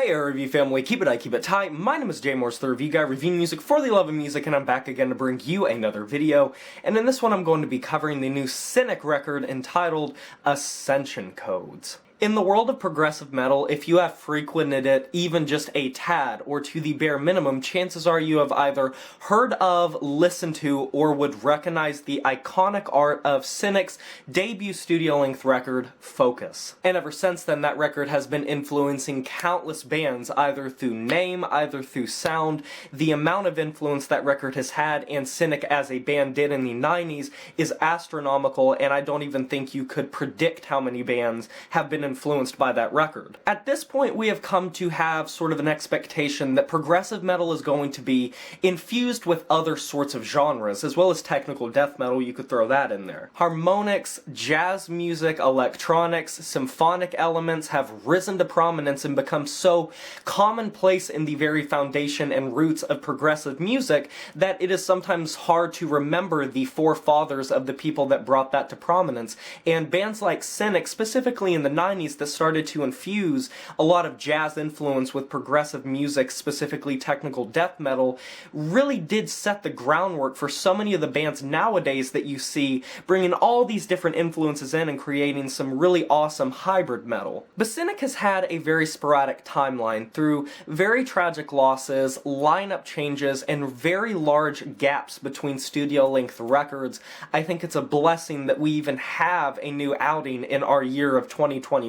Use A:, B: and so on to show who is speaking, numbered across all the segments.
A: Hey review family, keep it tight. My name is Jay Morse, the review guy, reviewing music for the love of music, and I'm back again to bring you another video. And in this one I'm going to be covering the new Cynic record entitled Ascension Codes. In the world of progressive metal, if you have frequented it even just a tad, or to the bare minimum, chances are you have either heard of, listened to, or would recognize the iconic art of Cynic's debut studio-length record, Focus. And ever since then, that record has been influencing countless bands, either through name, either through sound. The amount of influence that record has had, and Cynic as a band did in the 90s, is astronomical, and I don't even think you could predict how many bands have been influenced by that record. At this point, we have come to have sort of an expectation that progressive metal is going to be infused with other sorts of genres, as well as technical death metal. You could throw that in there. Harmonics, jazz music, electronics, symphonic elements have risen to prominence and become so commonplace in the very foundation and roots of progressive music that it is sometimes hard to remember the forefathers of the people that brought that to prominence. And bands like Cynic, specifically in the 90s, that started to infuse a lot of jazz influence with progressive music, specifically technical death metal, really did set the groundwork for so many of the bands nowadays that you see bringing all these different influences in and creating some really awesome hybrid metal. But Cynic has had a very sporadic timeline through very tragic losses, lineup changes, and very large gaps between studio-length records. I think it's a blessing that we even have a new outing in our year of 2021.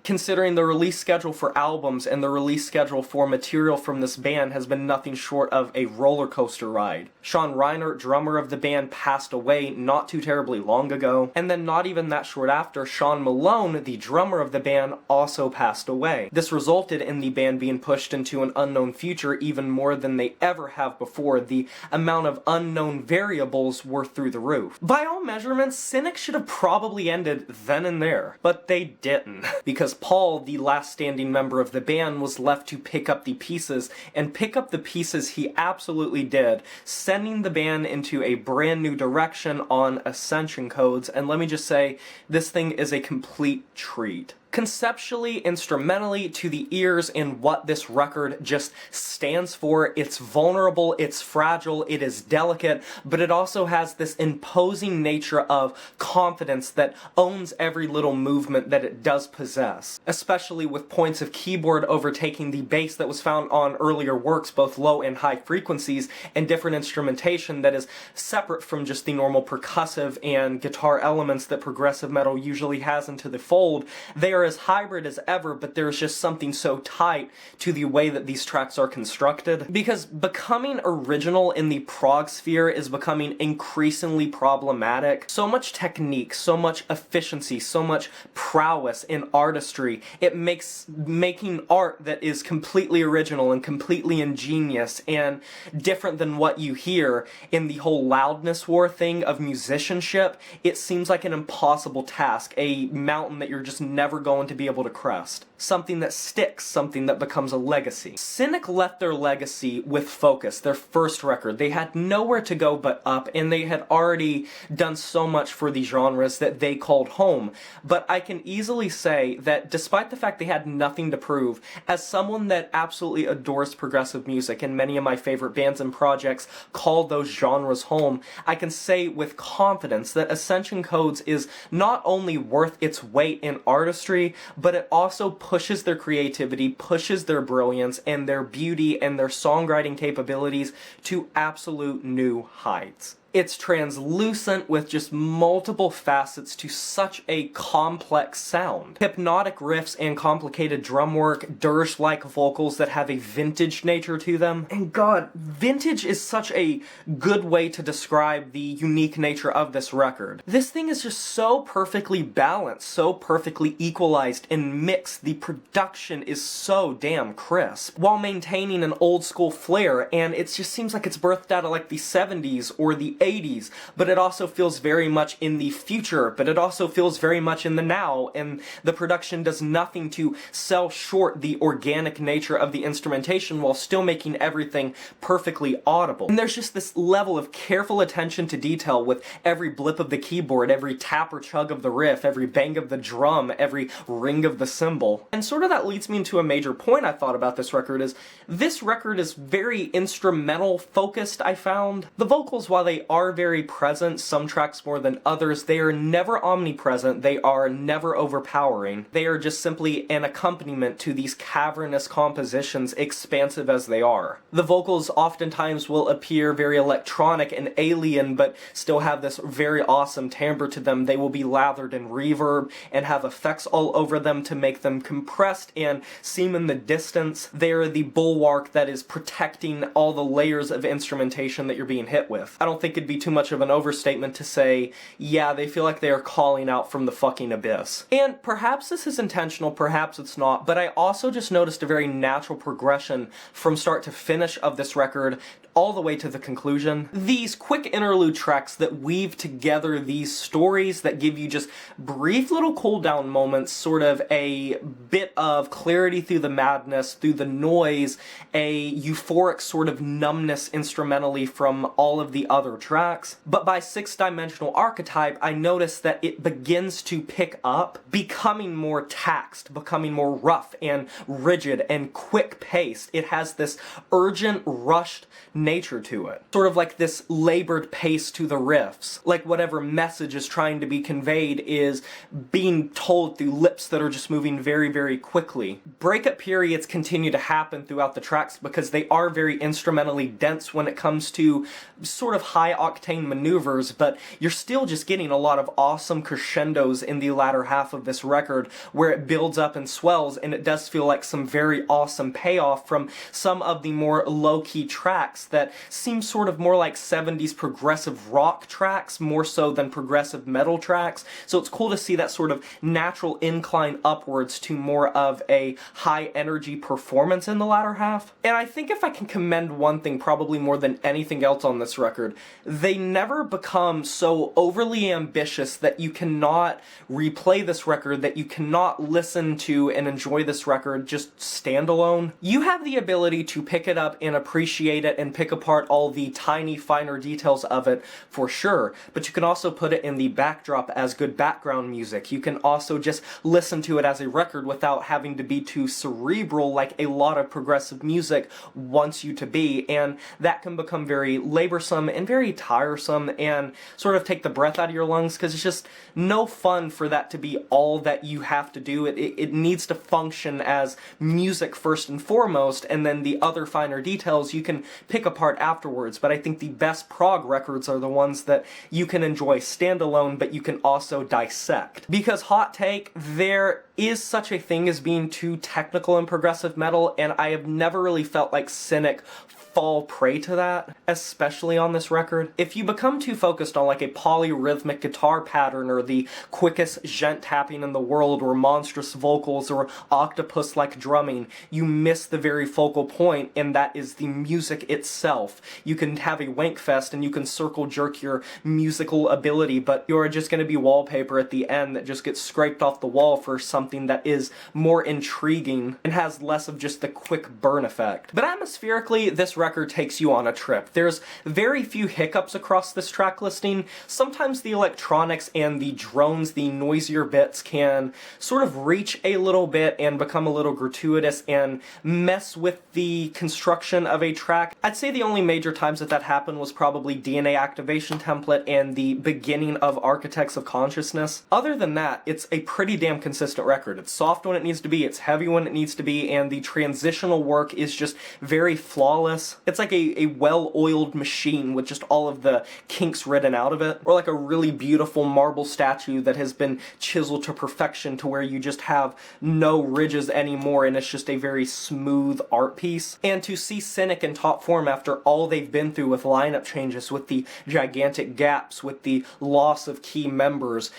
A: Considering the release schedule for albums and the release schedule for material from this band has been nothing short of a roller coaster ride. Sean Reiner, drummer of the band, passed away not too terribly long ago, and then not even that short after, Sean Malone, the drummer of the band, also passed away. This resulted in the band being pushed into an unknown future even more than they ever have before. The amount of unknown variables were through the roof. By all measurements, Cynic should have probably ended then and there, but they didn't. Because Paul, the last standing member of the band, was left to pick up the pieces, and pick up the pieces he absolutely did, sending the band into a brand new direction on Ascension Codes, and let me just say, this thing is a complete treat. Conceptually, instrumentally, to the ears, in what this record just stands for. It's vulnerable, it's fragile, it is delicate, but it also has this imposing nature of confidence that owns every little movement that it does possess. Especially with points of keyboard overtaking the bass that was found on earlier works, both low and high frequencies, and different instrumentation that is separate from just the normal percussive and guitar elements that progressive metal usually has into the fold. They are as hybrid as ever, but there's just something so tight to the way that these tracks are constructed. Because becoming original in the prog sphere is becoming increasingly problematic. So much technique, so much efficiency, so much prowess in artistry. It makes making art that is completely original and completely ingenious and different than what you hear in the whole loudness war thing of musicianship. It seems like an impossible task, a mountain that you're just never going to be able to crest. Something that sticks, something that becomes a legacy. Cynic left their legacy with Focus, their first record. They had nowhere to go but up, and they had already done so much for the genres that they called home. But I can easily say that despite the fact they had nothing to prove, as someone that absolutely adores progressive music, and many of my favorite bands and projects call those genres home, I can say with confidence that Ascension Codes is not only worth its weight in artistry, but it also pushes their creativity, pushes their brilliance, and their beauty and their songwriting capabilities to absolute new heights. It's translucent with just multiple facets to such a complex sound. Hypnotic riffs and complicated drum work, dirge-like vocals that have a vintage nature to them. And God, vintage is such a good way to describe the unique nature of this record. This thing is just so perfectly balanced, so perfectly equalized and mixed. The production is so damn crisp, while maintaining an old school flair, and it just seems like it's birthed out of like the 70s or the 80s, but it also feels very much in the future, but it also feels very much in the now, and the production does nothing to sell short the organic nature of the instrumentation while still making everything perfectly audible. And there's just this level of careful attention to detail with every blip of the keyboard, every tap or chug of the riff, every bang of the drum, every ring of the cymbal. And sort of that leads me into a major point I thought about this record is very instrumental focused, I found. The vocals, while they are very present, some tracks more than others, they are never omnipresent, they are never overpowering. They are just simply an accompaniment to these cavernous compositions, expansive as they are. The vocals oftentimes will appear very electronic and alien, but still have this very awesome timbre to them. They will be lathered in reverb and have effects all over them to make them compressed and seem in the distance. They are the bulwark that is protecting all the layers of instrumentation that you're being hit with. I don't think it'd be too much of an overstatement to say, yeah, they feel like they are calling out from the fucking abyss. And perhaps this is intentional, perhaps it's not, but I also just noticed a very natural progression from start to finish of this record all the way to the conclusion. These quick interlude tracks that weave together these stories that give you just brief little cool down moments, sort of a bit of clarity through the madness, through the noise, a euphoric sort of numbness instrumentally from all of the other tracks. But by Sixth Dimensional Archetype, I noticed that it begins to pick up, becoming more taxed, becoming more rough and rigid and quick-paced. It has this urgent, rushed nature to it. Sort of like this labored pace to the riffs. Like whatever message is trying to be conveyed is being told through lips that are just moving very, very quickly. Breakup periods continue to happen throughout the tracks because they are very instrumentally dense when it comes to sort of high-octane maneuvers, but you're still just getting a lot of awesome crescendos in the latter half of this record where it builds up and swells, and it does feel like some very awesome payoff from some of the more low-key tracks that seem sort of more like 70s progressive rock tracks more so than progressive metal tracks. So it's cool to see that sort of natural incline upwards to more of a high energy performance in the latter half. And I think if I can commend one thing probably more than anything else on this record, they never become so overly ambitious that you cannot replay this record, that you cannot listen to and enjoy this record just standalone. You have the ability to pick it up and appreciate it and pick apart all the tiny, finer details of it for sure, but you can also put it in the backdrop as good background music. You can also just listen to it as a record without having to be too cerebral like a lot of progressive music wants you to be, and that can become very laborsome and very tiresome and sort of take the breath out of your lungs because it's just no fun for that to be all that you have to do. It needs to function as music first and foremost, and then the other finer details you can pick apart afterwards. But I think the best prog records are the ones that you can enjoy standalone, but you can also dissect. Because hot take, there is such a thing as being too technical in progressive metal, and I have never really felt like Cynic fall prey to that, especially on this record. If you become too focused on like a polyrhythmic guitar pattern or the quickest djent tapping in the world or monstrous vocals or octopus-like drumming, you miss the very focal point, and that is the music itself. You can have a wank fest and you can circle jerk your musical ability, but you're just going to be wallpaper at the end that just gets scraped off the wall for something that is more intriguing and has less of just the quick burn effect. But atmospherically, this record takes you on a trip. There's very few hiccups across this track listing. Sometimes the electronics and the drones, the noisier bits, can sort of reach a little bit and become a little gratuitous and mess with the construction of a track. I'd say the only major times that happened was probably DNA Activation Template and the beginning of Architects of Consciousness. Other than that, it's a pretty damn consistent record. It's soft when it needs to be, it's heavy when it needs to be, and the transitional work is just very flawless. It's like a well-oiled machine with just all of the kinks written out of it. Or like a really beautiful marble statue that has been chiseled to perfection to where you just have no ridges anymore and it's just a very smooth art piece. And to see Cynic in top form after all they've been through with lineup changes, with the gigantic gaps, with the loss of key members,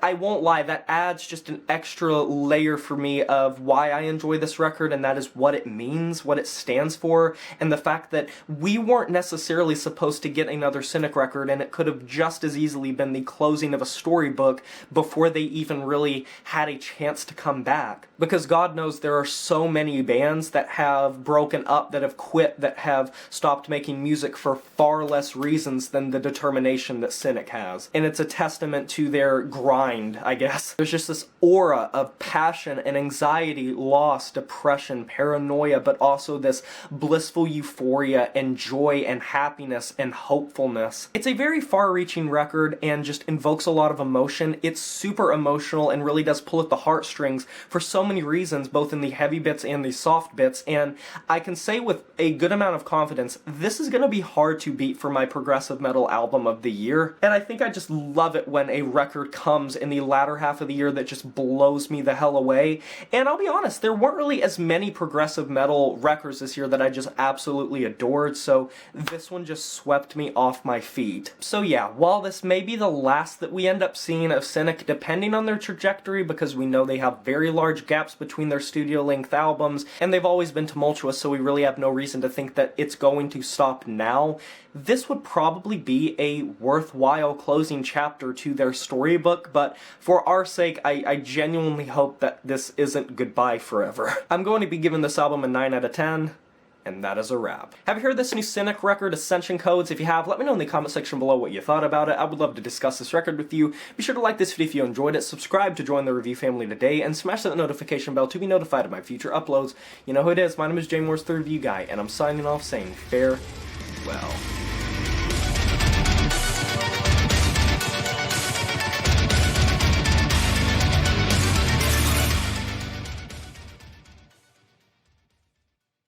A: I won't lie, that adds just an extra layer for me of why I enjoy this record, and that is what it means, what it stands for, and the fact that we weren't necessarily supposed to to get another Cynic record, and it could have just as easily been the closing of a storybook before they even really had a chance to come back. Because God knows there are so many bands that have broken up, that have quit, that have stopped making music for far less reasons than the determination that Cynic has. And it's a testament to their grind, I guess. There's just this aura of passion and anxiety, loss, depression, paranoia, but also this blissful euphoria and joy and happiness and hopefulness. It's a very far-reaching record and just invokes a lot of emotion. It's super emotional and really does pull at the heartstrings for so many reasons, both in the heavy bits and the soft bits, and I can say with a good amount of confidence, this is gonna be hard to beat for my progressive metal album of the year. And I think I just love it when a record comes in the latter half of the year that just blows me the hell away. And I'll be honest, there weren't really as many progressive metal records this year that I just absolutely adored, so this one just swept me off my feet. So yeah, while this may be the last that we end up seeing of Cynic, depending on their trajectory, because we know they have very large gaps between their studio-length albums, and they've always been tumultuous, so we really have no reason to think that it's going to stop now, this would probably be a worthwhile closing chapter to their storybook, but for our sake, I genuinely hope that this isn't goodbye forever. I'm going to be giving this album a 9 out of 10. And that is a wrap. Have you heard this new Cynic record, Ascension Codes? If you have, let me know in the comment section below what you thought about it. I would love to discuss this record with you. Be sure to like this video if you enjoyed it, subscribe to join the review family today, and smash that notification bell to be notified of my future uploads. You know who it is, my name is J Moore's the Review Guy, and I'm signing off saying farewell.